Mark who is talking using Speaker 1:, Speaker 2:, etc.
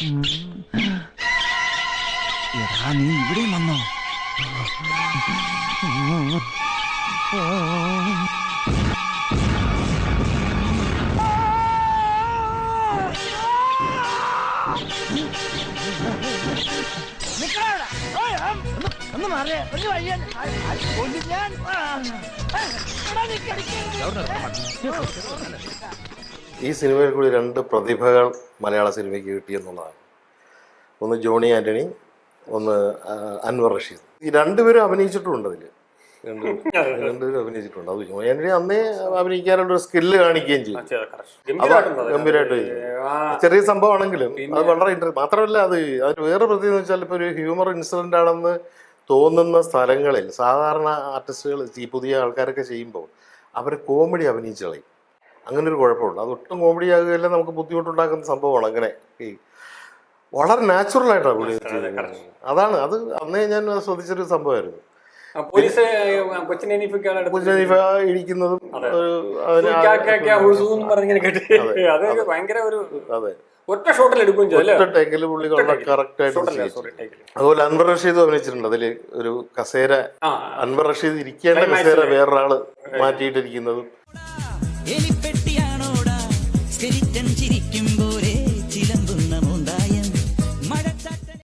Speaker 1: എടാ നീ ഇവിടെയും വന്നോ?
Speaker 2: ഈ സിനിമയിൽ കൂടി രണ്ട് പ്രതിഭകൾ മലയാള സിനിമയ്ക്ക് കിട്ടിയെന്നുള്ളതാണ്. ഒന്ന് ജോണി ആൻ്റണി, ഒന്ന് അൻവർ റഷീദ്. ഈ രണ്ടുപേരും അഭിനയിച്ചിട്ടുണ്ട് അതിൽ. രണ്ടുപേരും അഭിനയിച്ചിട്ടുണ്ട്. അത് ജോണി ആൻ്റണി അന്നേ അഭിനയിക്കാനുള്ള ഒരു സ്കില്ല് കാണിക്കുകയും ചെയ്യും. ഗംഭീരമായിട്ട് ചെറിയ സംഭവമാണെങ്കിലും അത് വളരെ മാത്രമല്ല അതിന് വേറെ പ്രത്യേകത എന്ന് വെച്ചാൽ ഇപ്പോൾ ഒരു ഹ്യൂമർ ഇൻസിഡൻ്റ് ആണെന്ന് തോന്നുന്ന സ്ഥലങ്ങളിൽ സാധാരണ ആർട്ടിസ്റ്റുകൾ ഈ പുതിയ ആൾക്കാരൊക്കെ ചെയ്യുമ്പോൾ അവർ കോമഡി അഭിനയിച്ച് കളയും. അങ്ങനെ ഒരു കുഴപ്പമുണ്ട്. അതൊട്ടും കോമഡി ആകുകയല്ല, നമുക്ക് ബുദ്ധിമുട്ടുണ്ടാക്കുന്ന സംഭവമാണ്. അങ്ങനെ ഈ വളരെ നാച്ചുറലായിട്ടാണ് പുള്ളി ചെയ്യുന്നത്. അതാണ് അത് അന്നേ ഞാൻ ശ്രദ്ധിച്ചൊരു സംഭവമായിരുന്നു. ഇരിക്കുന്നതും
Speaker 3: ഒറ്റ ഷോട്ടിൽ
Speaker 2: ടേക്കിൽ പുള്ളി കറക്റ്റ് ആയിട്ട്. അതുപോലെ അൻവർ റഷീദ് അഭിനയിച്ചിട്ടുണ്ട് അതില്. ഒരു കസേര, അൻവർ റഷീദ് ഇരിക്കേണ്ട കസേര വേറൊരാള് മാറ്റിയിട്ടിരിക്കുന്നതും